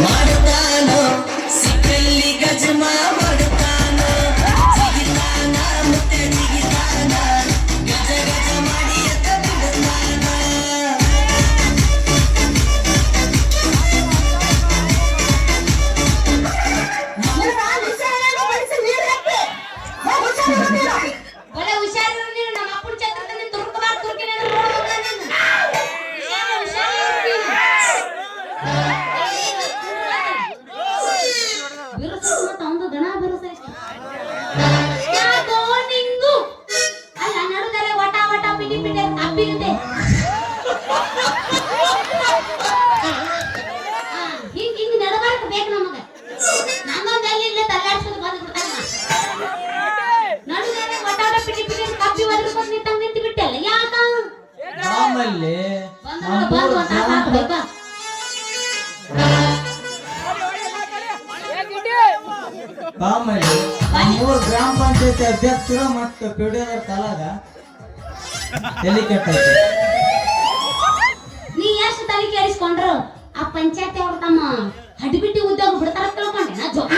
ಮಾಡುತ್ತಾನೋ ಸಿಕ್ಕಲ್ಲಿ ಗಜಮ ಮಾಡುತ್ತಾನೋ ಜಿಗಿತಾನ ಮತ್ತೆ ಜಿಗಿತಾನ ಗಜ ಗಜ ಮಾಡಿ ಎತ್ತ ಬಿಡುತ್ತಾನ ಒಳ್ಳೆ ಹುಷಾರಿರು ನೀನು ನಮ್ಮ ಅಪ್ಪನ ಛತ್ರದಲ್ಲಿ ತುರ್ಕಬಾರ್ ತುರ್ಕಿನ ನೋಡ್ಬೇಕ ನೀನು ಬಿರುಸು ಮತ್ತೆ ಒಂದು ದನ ಬಿರುಸ ಯಾಕೋ ನಿಂಗು ಅಲ್ಲ ನಡುದರೆ ವಟ ವಟ ಪಿಟಿ ಪಿಟಿ ಅಪ್ಪಿರುತ್ತೆ ಹಿಂಗ್ ಹಿಂಗ್ ನಡಬಾರ್ದು ಬೇಕು ನಮಗ ನನ್ನೊಂದು ಅಲ್ಲಿ ಇಲ್ಲೇ ತಲ್ಲಾಡ್ಸೋದು ಬಂದು ಬಿಡ್ತಾನ ನಡುದರೆ ವಟ ವಟ ಪಿಟಿ ಪಿಟಿ ಕಪ್ಪಿ ಒದರ್ಕೊಂಡು ನಿಂತಂಗ್ ನಿಂತು ಬಿಟ್ಟಲ್ಲ ಯಾಕ ಆಮೇಲೆ ಬಂದು ಅಂತ ಹಾಕ್ಬೇಕಾ ಆಮೇಲೆ ನಮ್ಮೂರ್ ಗ್ರಾಮ ಪಂಚಾಯತಿ ಅಧ್ಯಕ್ಷರು ಮತ್ತು ಪಿಡಿಯೋದ್ರ ತಲಾಗ ತಲೆ ಕೆಟ್ಟೈತೆ. ನೀ ಎಷ್ಟು ತಲೆ ಕೇಳಿಸ್ಕೊಂಡ್ರು ಆ ಪಂಚಾಯತಿ ಅವ್ರು ತಮ್ಮ ಹಡಿಬಿಟ್ಟಿ ಉದ್ಯೋಗ ಬಿಡ್ತಾರ ತಿಳ್ಕೊಂಡೆ ನಾ ಜೋಕ್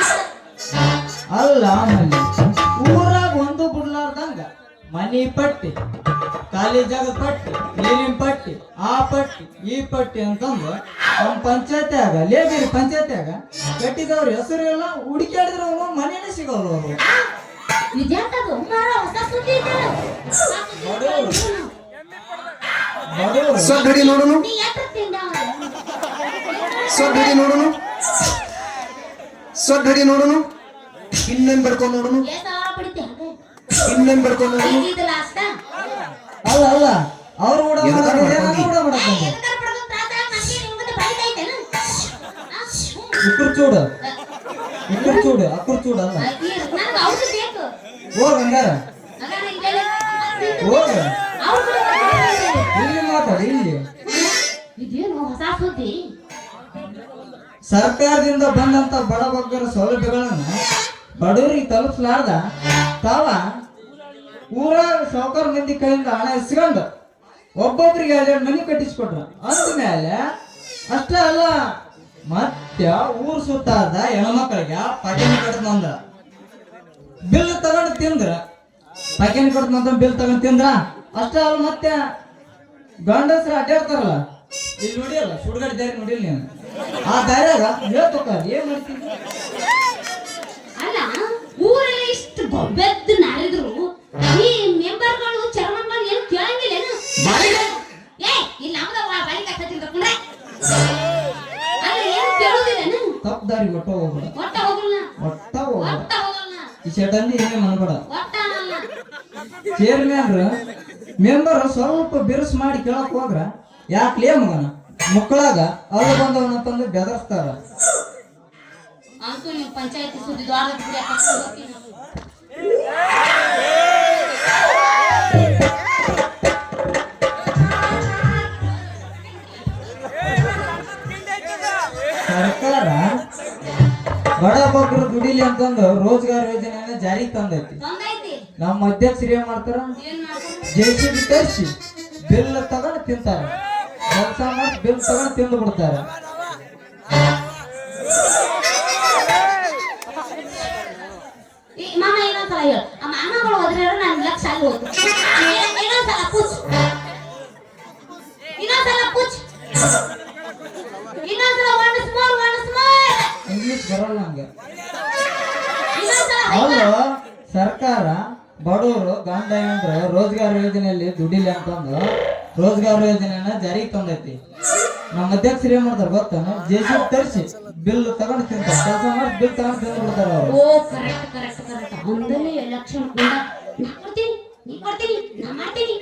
ಅಲ್ಲ ಆಮೇಲೆ ಊರಾಗ ಒಂದು ಬಿಡ್ಲಾರ್ದಂಗ ಮನಿ ಪಟ್ಟಿ ಖಾಲಿ ಜಾಗ ಪಟ್ಟಿ ನೀರಿನ ಪಟ್ಟಿ ಆ ಪಟ್ಟಿ ಈ ಪಟ್ಟಿ ಅಂತಂದು ನಮ್ಮ ಪಂಚಾಯತ್ಯಾಗ ಲೇಬಿರಿ ಪಂಚಾಯತ್ಯಾಗ ಕಟ್ಟಿದವ್ರ ಹೆಸರು ಎಲ್ಲ ಹುಡುಕಾಡಿದ್ರೆ ಅವನು ಮನೇನೆ ಸಿಗೋರು ಅವರು. ಇದ್ಯಾಕದು ಮಾರ ಹೊಸ ಸುದ್ದಿ ಇದೆ ಬಡವರು ಸರ್ ಬಿಡಿ ನೋಡೋಣ ನೀ ಎತ್ರ ತಿಂದ ಸರ್ ಬಿಡಿ ನೋಡೋಣ ಸರ್ ಬಿಡಿ ನೋಡೋಣ ಇನ್ನೇನ್ ಬರ್ಕೊಂಡು ನೋಡೋಣ ಏಸ ಬಿಡ್ತಿ ಹಾಗೆ ಇನ್ನೇನ್ ಬರ್ಕೊಂಡು ನೋಡೋಣ ಇದಿಲ್ಲ ಅಷ್ಟ ಅಲ್ಲ ಅಲ್ಲ ಅವ್ರು ಕೂಡ ಎದಕ್ಕಾರ ಮಾಡಕ್ಕೆ ಮಾಡ್ಕೊಂಡಿ? ಕೂಡ ಮಾಡಕ್ಕೆ ಎದಕರ ಪಡದು ತ್ರಾಸ ಮಂದಿ ನಿಮಗೆ ಬೈತೈತೆನ ಇಕ್ಕರ್ ಚೂಡು ಇಕ್ಕರ್ ಚೂಡು ಅಕ್ಕರ್ ಚೂಡು ಅಲ್ಲ ನನಗೆ ಔಷಧ ಬೇಕು ಹೋಗ ಹಂಗಾರ ಅಗಾರ ಇಲ್ಲ ಹೋಗ ಔಷಧ ಇಲ್ಲಿ ಮಾತಾಡಿ ಇಲ್ಲಿ. ಇದೇನು ಹೊಸ ಸುದ್ದಿ ಸರ್ಕಾರದಿಂದ ಬಂದಂತ ಬಡಬಗ್ಗರ ಸೌಲಭ್ಯಗಳನ್ನ ಬಡವರಿಗೆ ತಲುಪಿಸಲಾರ್ದ ತಾವ ಊರಾಗ ಸಾವುಕಾರ ಮಂದಿ ಕೈಯಿಂದ ಹಣ ಇಸ್ಕೊಂಡು ಒಬ್ಬೊಬ್ಬರಿಗೆ 2 ಮನೆ ಕಟ್ಟಿಸ್ಕೊಟ್ರ ಅಂದ್ಮೇಲೆ ಅಷ್ಟೇ ಅಲ್ಲ ಮತ್ತೆ ಊರ್ ಸುತ್ತಾದ ಹೆಣ್ಮಕ್ಳಿಗೆ ಪಕೆನ್ ಕಟ್ಟದಂದ ಬಿಲ್ ತಗೊಂಡು ತಿಂದ್ರ ಪಕೆನ್ ಕಟ್ಟದಂತ ಬಿಲ್ ತಗೊಂಡು ತಿಂದ್ರ ಅಷ್ಟೇ ಅಲ್ಲ ಮತ್ತೆ ಗಂಡಸ್ರು ಅಡ್ಡಾಡ್ತಾರಲ್ಲ ಇಲ್ಲಿ ನೋಡಿಯಲ್ಲ ಸುಡ್ಗಾಡಿ ದಾರಿ ನೋಡಿಲ್ಲ ನೀನು ಆ ದಾರ್ಯಾಗ ಹೇಳ್ತಕ್ಕ ಏನ್ ಮಾಡ್ತೀನಿ ಅಲ್ಲ ಊರಲ್ಲಿ ಇಷ್ಟು ಗೊಬ್ಬೆದ್ದು ನಾರಿದ್ರು ಈ ಮೆಂಬರ್ಗಳು ಚರ್ಮನ್ಗಳು ಏನು ಕೇಳಂಗಿಲ್ಲೇನು ಏ ಇಲ್ಲಿ ನಮ್ದ ಬಾಯಿ ಕಟ್ಟತಿದ್ರು ಕುಂಡ್ರೆ ಅಲ್ಲ ಏನು ಕೇಳುದಿಲ್ಲೇನು ತಪ್ಪು ದಾರಿ ಒಟ್ಟ ಹೋಗ್ಬೇಡ ಒಟ್ಟ ಹೋಗಲ್ಲ ಒಟ್ಟ ಹೋಗ್ಬೇಡ ಒಟ್ಟ ಹೋಗಲ್ಲ ಈ ಶೆಟಂದಿ ಏನೇ ಮನ್ಬೇಡ ಒಟ್ಟ ಅನ್ನಲ್ಲ ಚೇರ್ಮನ್ರು ಮೆಂಬರ್ ಸ್ವಲ್ಪ ಬಿರುಸು ಮಾಡಿ ಕೇಳಕ್ ಹೋದ್ರ ಯಾಕ್ಲೇ ಮಗನ ಮಕ್ಕಳಾಗ ಅಲ್ಲ ಬಂದವನಂತಂದು ಬೆದರ್ಸ್ತಾರ. ಅಂತೂ ನೀವು ಪಂಚಾಯತಿ ಸುದ್ದಿ ದ್ವಾರದ ಬಿಡಿ ಹೋಗ್ತೀನಿ ಸರ್ಕಾರ ಬಡ ಬಗ್ಗರು ದುಡಿಲಿ ಅಂತಂದು ರೋಜ್ಗಾರ್ ಯೋಜನೆಯನ್ನ ಜಾರಿಗೆ ತಂದೈತಿ. ತೊಂದೈತಿ ನಮ್ಮ ಅಧ್ಯಕ್ಷರು ಏನ್ ಮಾಡ್ತಾರ ಏನ್ ಮಾಡ್ತಾರೆ ಜೆಸಿಬಿ ತರಿಸಿ ಬಿಲ್ ತಗೊಂಡು ತಿಂತಾರ ಕೆಲಸ ಮಾಡಿ ಬಿಲ್ ತಗೊಂಡು ತಿಂದು ಬಿಡ್ತಾರ. ಈ ಮಾಮ ಇನ್ನೊಂದ್ಸಲ ಹೇಳು ಆ ಮಾಮಗಳು ಹೋದ್ರೆ ನಾನು ಲಕ್ಷ ಅಲ್ಲಿ ಹೋಗ್ತು ಇನ್ನೊಂದ್ಸಲ ಪುಚ್ ಇನ್ನೊಂದ್ಸಲ ಪುಚ್ ಇನ್ನೊಂದ್ಸಲ ಒಣಸ್ ಮೋರ್ ಇಂಗ್ಲಿಷ್ ಬರಲ್ಲ ನಂಗೆ. ಇನ್ನೊಂದ್ಸಲ ಅಲ್ಲ ಸರ್ಕಾರ ಬಡವರು ಗಂಡ ಹೆಂಡ್ರ ರೋಜ್ಗಾರ್ ಯೋಜನೆಯಲ್ಲಿ ದುಡಿಲಿ ಅಂತಂದು ರೋಜ್ಗಾರ್ ಯೋಜನೆಯನ್ನ ಜಾರಿಗೆ ತಂದೈತಿ. ನಮ್ಮ ಅಧ್ಯಕ್ಷರು ಏನ್ ಮಾಡ್ತಾರ ಗೊತ್ತ ಜೆಸಿಬಿ ತರಿಸಿ ಬಿಲ್ ತಗೊಂಡು ತಿಂತಾರ ಕೆಲಸ ಮಾಡಿ ಬಿಲ್ ತಗೊಂಡು ತಿಂದು ಬಿಡ್ತಾರ ಅವ್ರು. ಓ ಕರೆಕ್ಟ್ ಕರೆಕ್ಟ್ ಕರೆಕ್ಟ್ ಒಂದಲ್ಲೇ ಎಲೆಕ್ಷನ್ ಕೂಡ ನಾ ಕೊಡ್ತೀನಿ ನೀ ಕೊಡ್ತೀನಿ ನಾ ಮಾಡ್ತೀನಿ